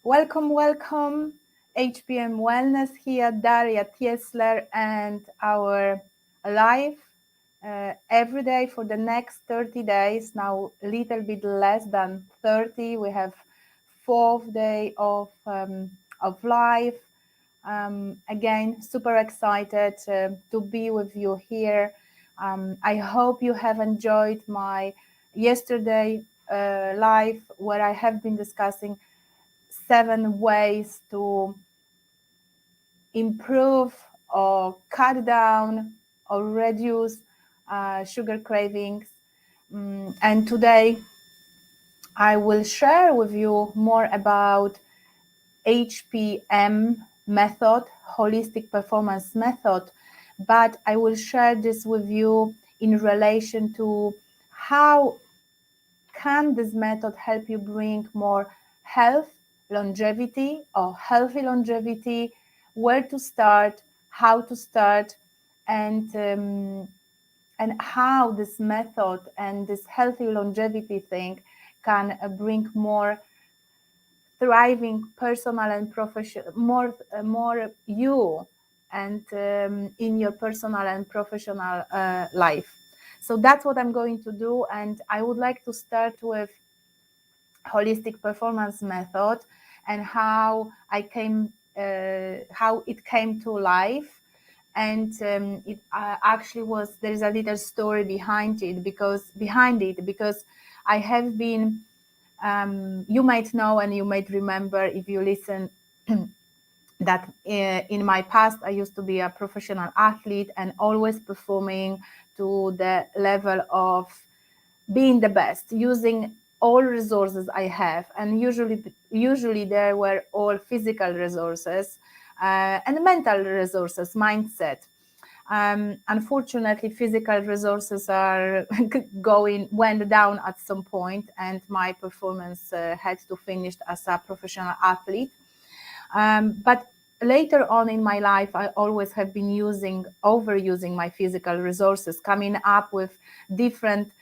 Welcome, HPM Wellness here, Daria Tiesler, and our live every day for the next 30 days, now a little bit less than 30. We have 4th day of live. Again, super excited to be with you here. I hope you have enjoyed my yesterday live where I have been discussing 7 ways to improve or cut down or reduce sugar cravings. And today I will share with you more about HPM method, holistic performance method, but I will share this with you in relation to how can this method help you bring more health, longevity or healthy longevity, where to start, how to start, and how this method and this healthy longevity thing can bring more thriving personal and professional, more you and in your personal and professional life. So that's what I'm going to do, and I would like to start with holistic performance method and how it came to life. And it actually was, there is a little story behind it because I have been you might know and you might remember if you listen that in my past I used to be a professional athlete and always performing to the level of being the best, using all resources I have, and usually there were all physical resources and mental resources, mindset. Unfortunately, physical resources are went down at some point, and my performance had to finish as a professional athlete. But later on in my life, I always have been overusing my physical resources, coming up with different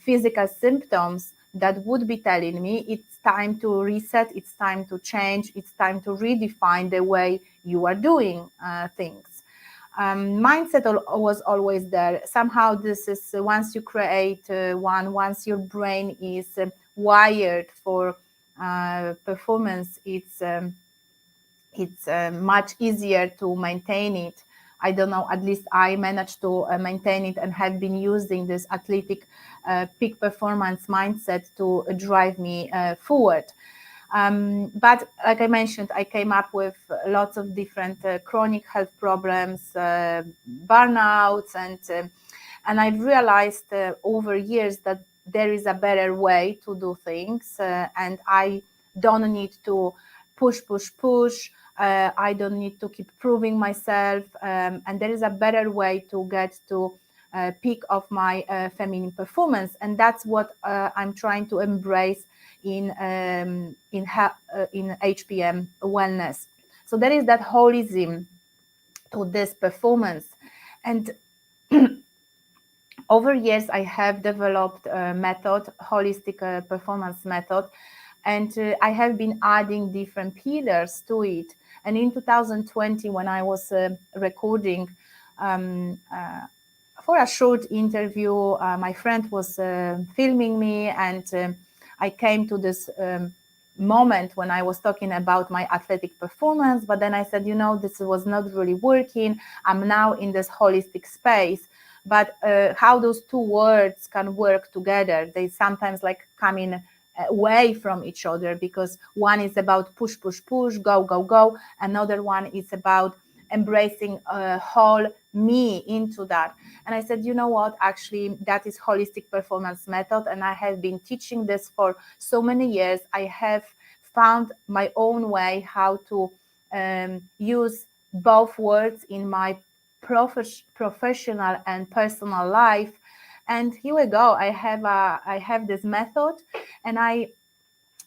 physical symptoms that would be telling me it's time to reset, it's time to change, it's time to redefine the way you are doing things. Mindset was always there. Somehow this is once you create once your brain is wired for performance, it's much easier to maintain it. I don't know, at least I managed to maintain it and have been using this athletic peak performance mindset to drive me forward. But like I mentioned, I came up with lots of different chronic health problems, burnouts, and I realized over years that there is a better way to do things, and I don't need to push. I don't need to keep proving myself, and there is a better way to get to peak of my feminine performance, and that's what I'm trying to embrace in HPM wellness. So there is that holism to this performance, and over years I have developed a method, holistic performance method, and I have been adding different pillars to it. And in 2020, when I was recording for a short interview, my friend was filming me, and I came to this moment when I was talking about my athletic performance, but then I said, this was not really working. I'm now in this holistic space. But how those two words can work together, they sometimes come in away from each other, because one is about push, go. Another one is about embracing a whole me into that. And I said, what, actually, that is holistic performance method. And I have been teaching this for so many years. I have found my own way how to use both words in my professional and personal life. And here we go. I have this method, and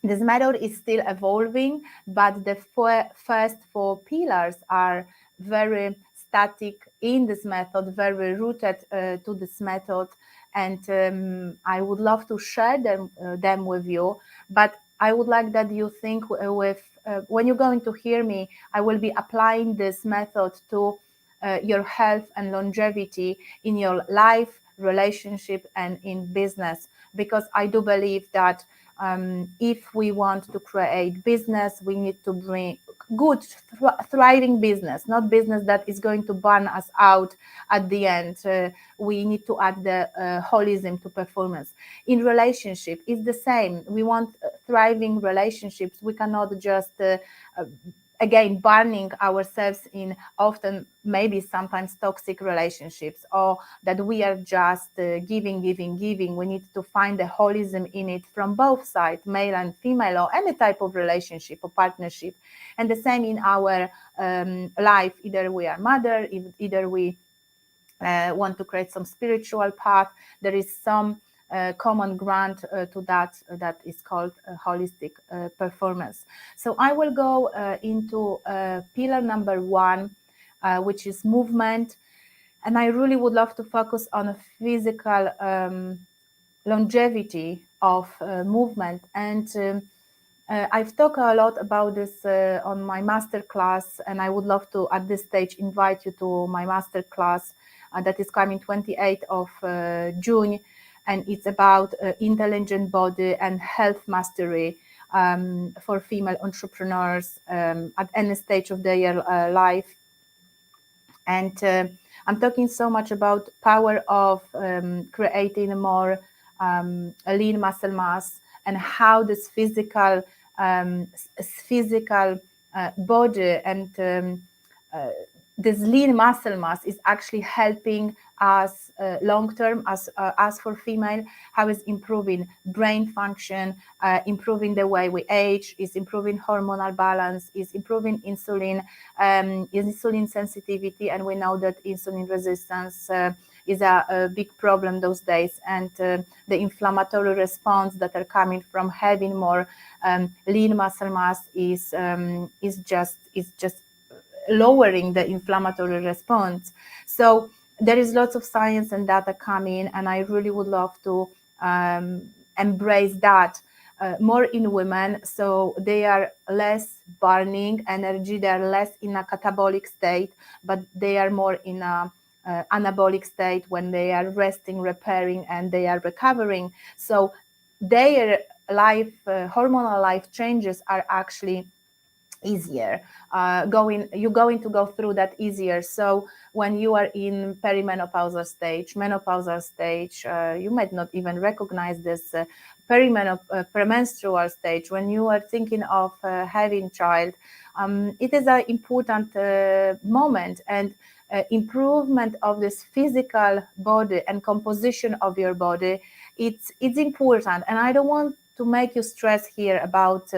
this method is still evolving, but the first 4 pillars are very static in this method, very rooted to this method, and I would love to share them with you. But I would like that you think with, when you're going to hear me, I will be applying this method to your health and longevity in your life, relationship, and in business, because I do believe that if we want to create business, we need to bring good, thriving business, not business that is going to burn us out at the end. We need to add the holism to performance. In relationship, it's the same. We want thriving relationships. We cannot just again burning ourselves in often maybe sometimes toxic relationships, or that we are just giving. We need to find the holism in it from both sides, male and female, or any type of relationship or partnership. And the same in our life. Either we are mother, either we want to create some spiritual path, there is some common ground to that is called holistic performance. So I will go into pillar number 1, which is movement. And I really would love to focus on a physical longevity of movement. And I've talked a lot about this on my masterclass, and I would love to, at this stage, invite you to my masterclass that is coming 28th of June, and it's about intelligent body and health mastery for female entrepreneurs at any stage of their life. And I'm talking so much about power of creating a more lean muscle mass, and how this physical body and this lean muscle mass is actually helping us long term, as for female, how is improving brain function, improving the way we age, is improving hormonal balance, is improving insulin sensitivity. And we know that insulin resistance is a big problem those days, and the inflammatory response that are coming from having more lean muscle mass is just lowering the inflammatory response. So there is lots of science and data coming, and I really would love to embrace that more in women, so they are less burning energy, they are less in a catabolic state, but they are more in a anabolic state when they are resting, repairing, and they are recovering. So their life, hormonal life changes are actually easier. You're going to go through that easier. So when you are in perimenopausal stage, menopausal stage, you might not even recognize this premenstrual stage. When you are thinking of having child, it is an important moment, and improvement of this physical body and composition of your body, it's important. And I don't want to make you stress here about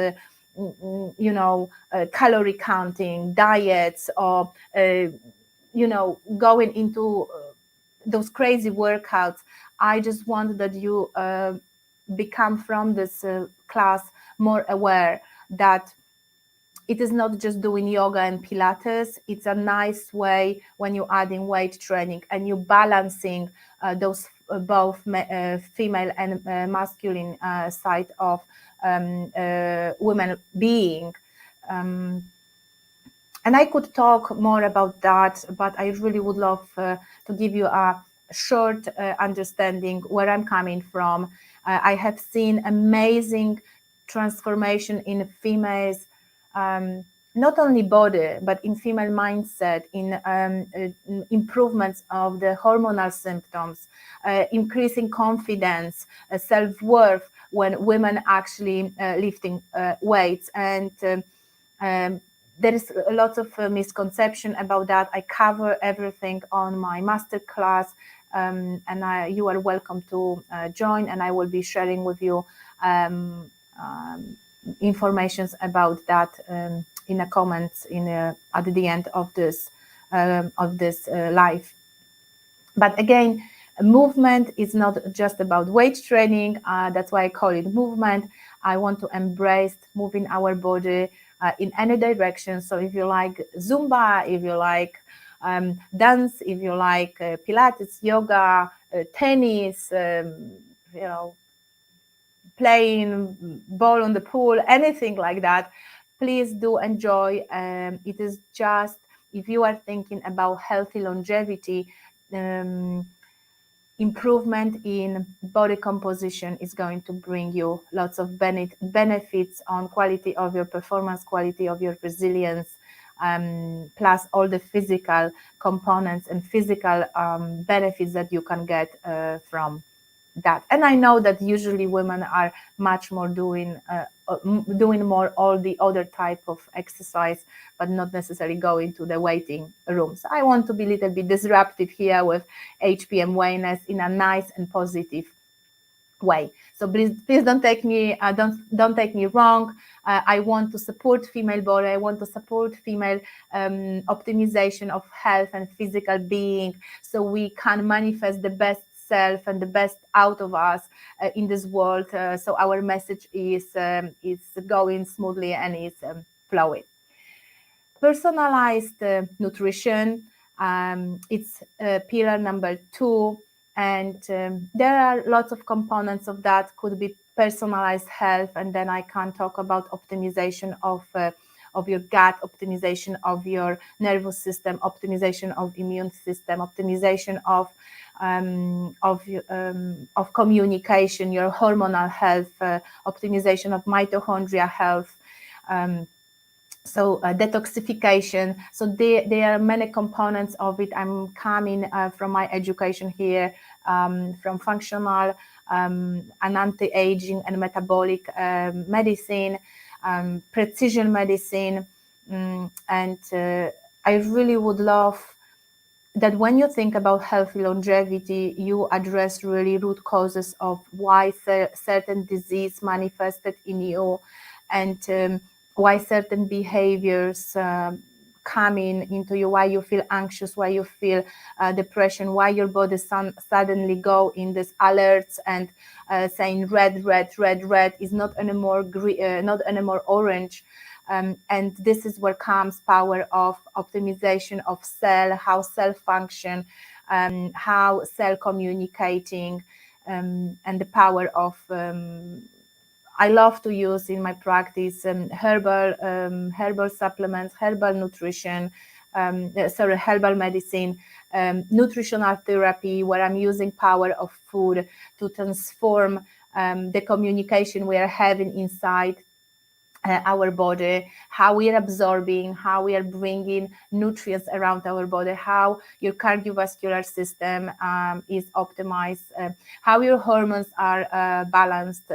calorie counting, diets, or going into those crazy workouts. I just want that you become from this class more aware that it is not just doing yoga and Pilates. It's a nice way when you're adding weight training and you're balancing those both female and masculine side of women being. And I could talk more about that, but I really would love to give you a short understanding where I'm coming from. I have seen amazing transformation in females, not only body, but in female mindset, in improvements of the hormonal symptoms, increasing confidence, self-worth when women actually lifting weights. And there is a lot of misconception about that. I cover everything on my masterclass, and you are welcome to join, and I will be sharing with you informations about that in the comments at the end of this live. But again, movement is not just about weight training. That's why I call it movement. I want to embrace moving our body in any direction. So if you like Zumba, if you like dance, if you like Pilates, yoga, tennis, playing ball on the pool, anything like that, please do enjoy. It is just, if you are thinking about healthy longevity, improvement in body composition is going to bring you lots of benefits on quality of your performance, quality of your resilience, plus all the physical components and physical benefits that you can get from that. And I know that usually women are much more doing more all the other type of exercise, but not necessarily going to the waiting rooms. I want to be a little bit disruptive here with HPM Wellness in a nice and positive way. So please don't take me don't take me wrong. I want to support female body. I want to support female optimization of health and physical being, so we can manifest the best self and the best out of us in this world. So our message is going smoothly and is flowing. Personalized nutrition. It's pillar number 2. And there are lots of components of that. Could be personalized health, and then I can talk about optimization of your gut, optimization of your nervous system, optimization of immune system, optimization of communication, your hormonal health, optimization of mitochondria health. So detoxification. So there are many components of it. I'm coming from my education here, from functional and anti-aging and metabolic medicine, precision medicine, and I really would love that when you think about healthy longevity, you address really root causes of why certain disease manifested in you, and why certain behaviors coming into you, why you feel anxious, why you feel depression, why your body suddenly go in this alerts and saying red, red, red, red, is not anymore green, not anymore orange. And this is where comes power of optimization of cell, how cell function, how cell communicating, and the power of I love to use in my practice herbal supplements, herbal nutrition, herbal medicine, nutritional therapy, where I'm using power of food to transform the communication we are having inside our body, how we are absorbing, how we are bringing nutrients around our body, how your cardiovascular system is optimized, how your hormones are balanced.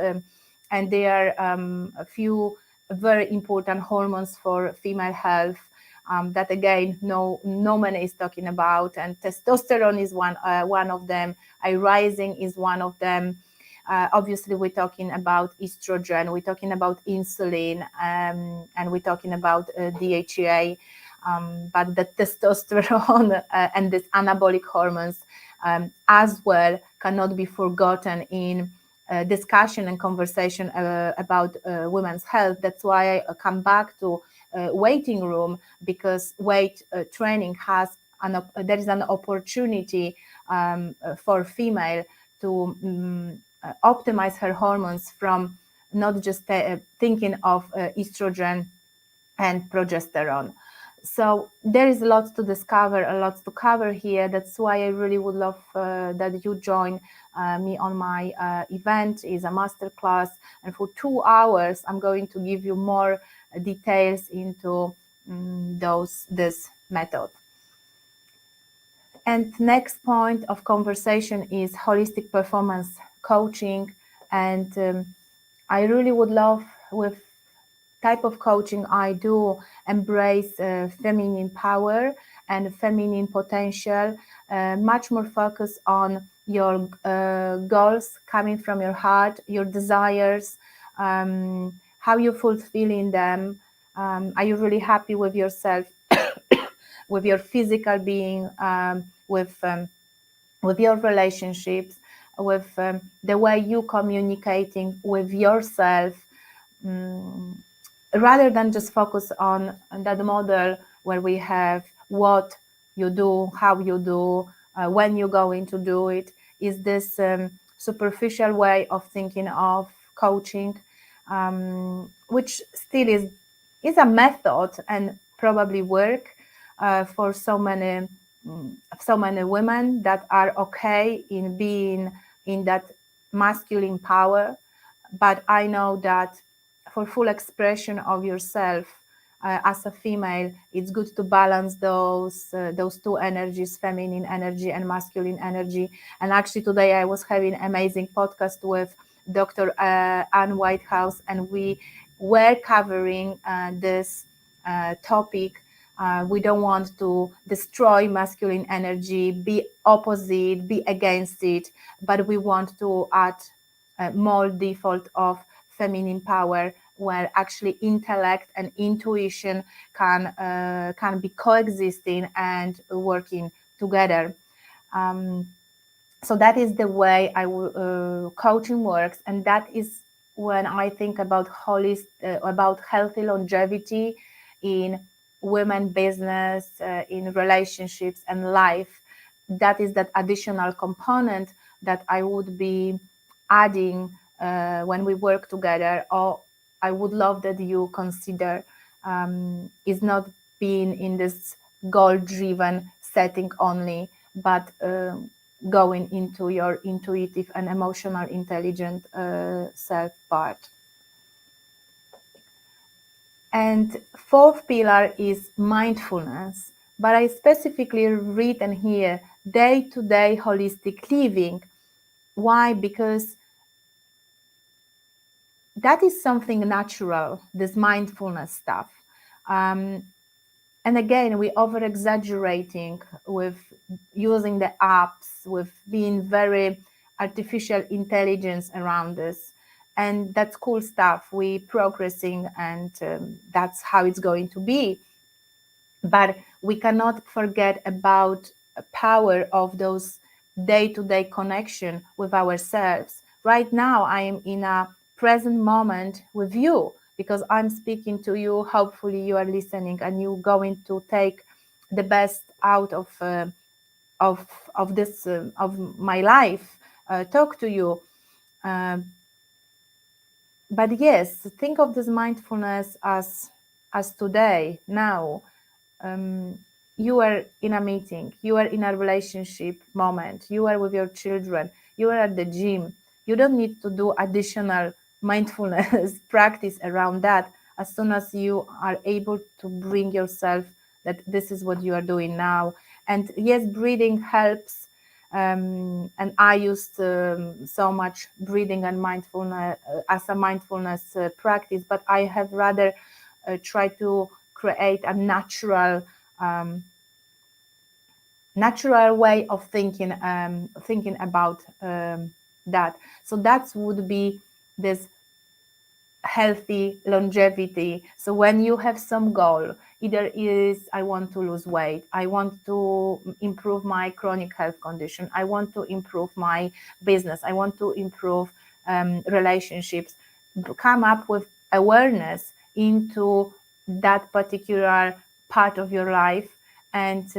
And there are a few very important hormones for female health that again no man is talking about, and testosterone is one of them. Rising is one of them. Obviously, we're talking about estrogen, we're talking about insulin, and we're talking about DHEA. But the testosterone and these anabolic hormones as well cannot be forgotten in discussion and conversation about women's health. That's why I come back to waiting room, because weight training has there is an opportunity for female to optimize her hormones from not just thinking of estrogen and progesterone. So there is a lot to discover, a lot to cover here. That's why I really would love that you join me on my event. It's a masterclass, and for 2 hours I'm going to give you more details into this method. And next point of conversation is holistic performance coaching, and I really would love, with type of coaching I do, embrace feminine power and feminine potential, much more focus on your goals coming from your heart, your desires, how you're fulfilling them. Are you really happy with yourself, with your physical being, with your relationships, with the way you communicating with yourself, rather than just focus on that model where we have what you do, how you do, when you're going to do it. Is this superficial way of thinking of coaching, which still is a method and probably work for so many women that are okay in being in that masculine power. But I know that for full expression of yourself as a female, it's good to balance those two energies, feminine energy and masculine energy. And actually today I was having an amazing podcast with Dr. Anne Whitehouse, and we were covering this topic. We don't want to destroy masculine energy, be opposite, be against it, but we want to add more default of feminine power, where actually intellect and intuition can be coexisting and working together. So that is the way coaching works, and that is when I think about about healthy longevity in women business, in relationships and life. That is that additional component that I would be adding when we work together, or I would love that you consider is not being in this goal-driven setting only, but going into your intuitive and emotional intelligent self part. And fourth pillar is mindfulness, but I specifically written here day-to-day holistic living. Why? Because that is something natural, this mindfulness stuff. And again, we over exaggerating with using the apps, with being very artificial intelligence around this. And that's cool stuff. We progressing, and that's how it's going to be. But we cannot forget about the power of those day-to-day connection with ourselves. Right now, I am in a present moment with you, because I'm speaking to you. Hopefully you are listening, and you're going to take the best out of this of my life, talk to you. But yes, think of this mindfulness as today, now. You are in a meeting, you are in a relationship moment, you are with your children, you are at the gym. You don't need to do additional mindfulness practice around that. As soon as you are able to bring yourself that this is what you are doing now. And yes, breathing helps. And I used so much breathing and mindfulness as a mindfulness practice, but I have rather tried to create a natural way of thinking about that. So that would be this healthy longevity. So when you have some goal, either is I want to lose weight, I want to improve my chronic health condition, I want to improve my business, I want to improve relationships, come up with awareness into that particular part of your life, and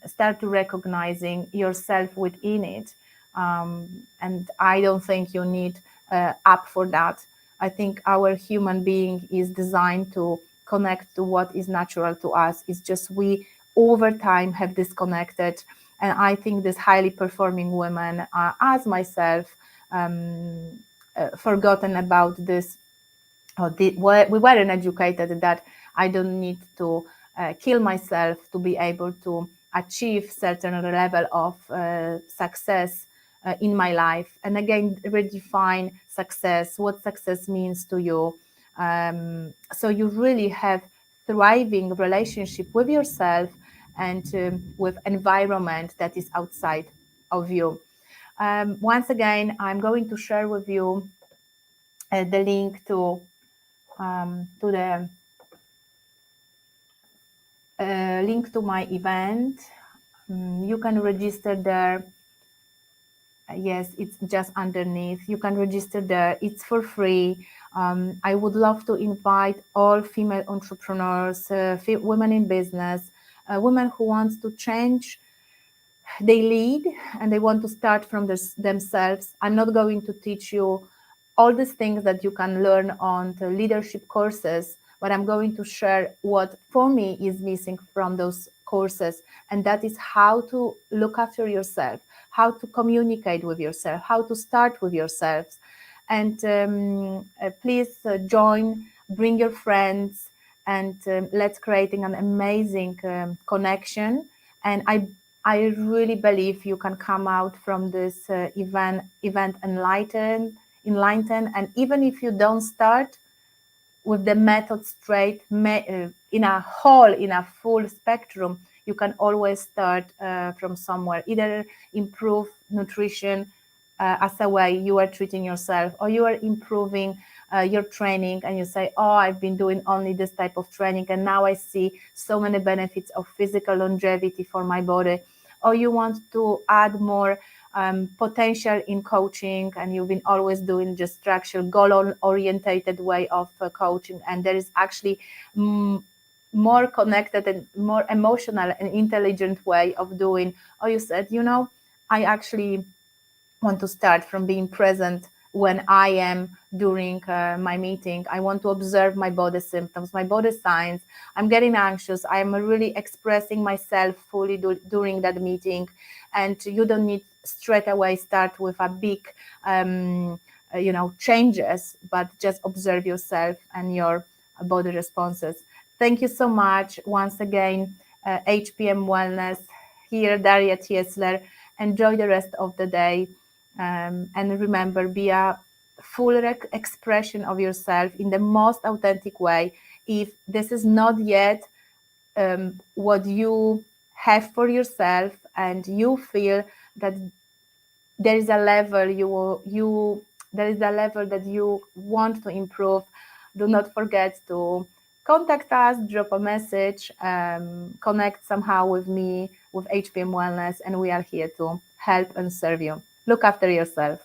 start to recognizing yourself within it. And I don't think you need app for that. I think our human being is designed to connect to what is natural to us. It's just we over time have disconnected. And I think this highly performing women, as myself, forgotten about this. We weren't educated that I don't need to kill myself to be able to achieve certain level of success in my life. And again, redefine success, what success means to you. So you really have thriving relationship with yourself and with environment that is outside of you. Once again, I'm going to share with you the link to the link to my event. You can register there. Yes, it's just underneath. You can register there. It's for free. I would love to invite all female entrepreneurs, women in business, women who want to change. They lead and they want to start from themselves. I'm not going to teach you all these things that you can learn on the leadership courses, but I'm going to share what for me is missing from those courses, and that is how to look after yourself, how to communicate with yourself, how to start with yourselves. And please join, bring your friends, and let's creating an amazing connection. And I really believe you can come out from this event enlightened, and even if you don't start with the method straight in a full spectrum, you can always start from somewhere, either improve nutrition as a way you are treating yourself, or you are improving your training and you say, oh, I've been doing only this type of training and now I see so many benefits of physical longevity for my body. Or you want to add more potential in coaching, and you've been always doing just structural, goal-orientated way of coaching, and there is actually more connected and more emotional and intelligent way of doing. Or you said, I actually want to start from being present when I am during my meeting. I want to observe my body symptoms, my body signs. I'm getting anxious. I'm really expressing myself fully during that meeting. And you don't need straight away start with a big, changes, but just observe yourself and your body responses. Thank you so much. Once again, HPM Wellness, here, Daria Tiesler. Enjoy the rest of the day. And remember, be a full expression of yourself in the most authentic way. If this is not yet what you have for yourself, and you feel that there is a level that you want to improve, do not forget to contact us, drop a message, connect somehow with me, with HPM Wellness, and we are here to help and serve you. Look after yourself.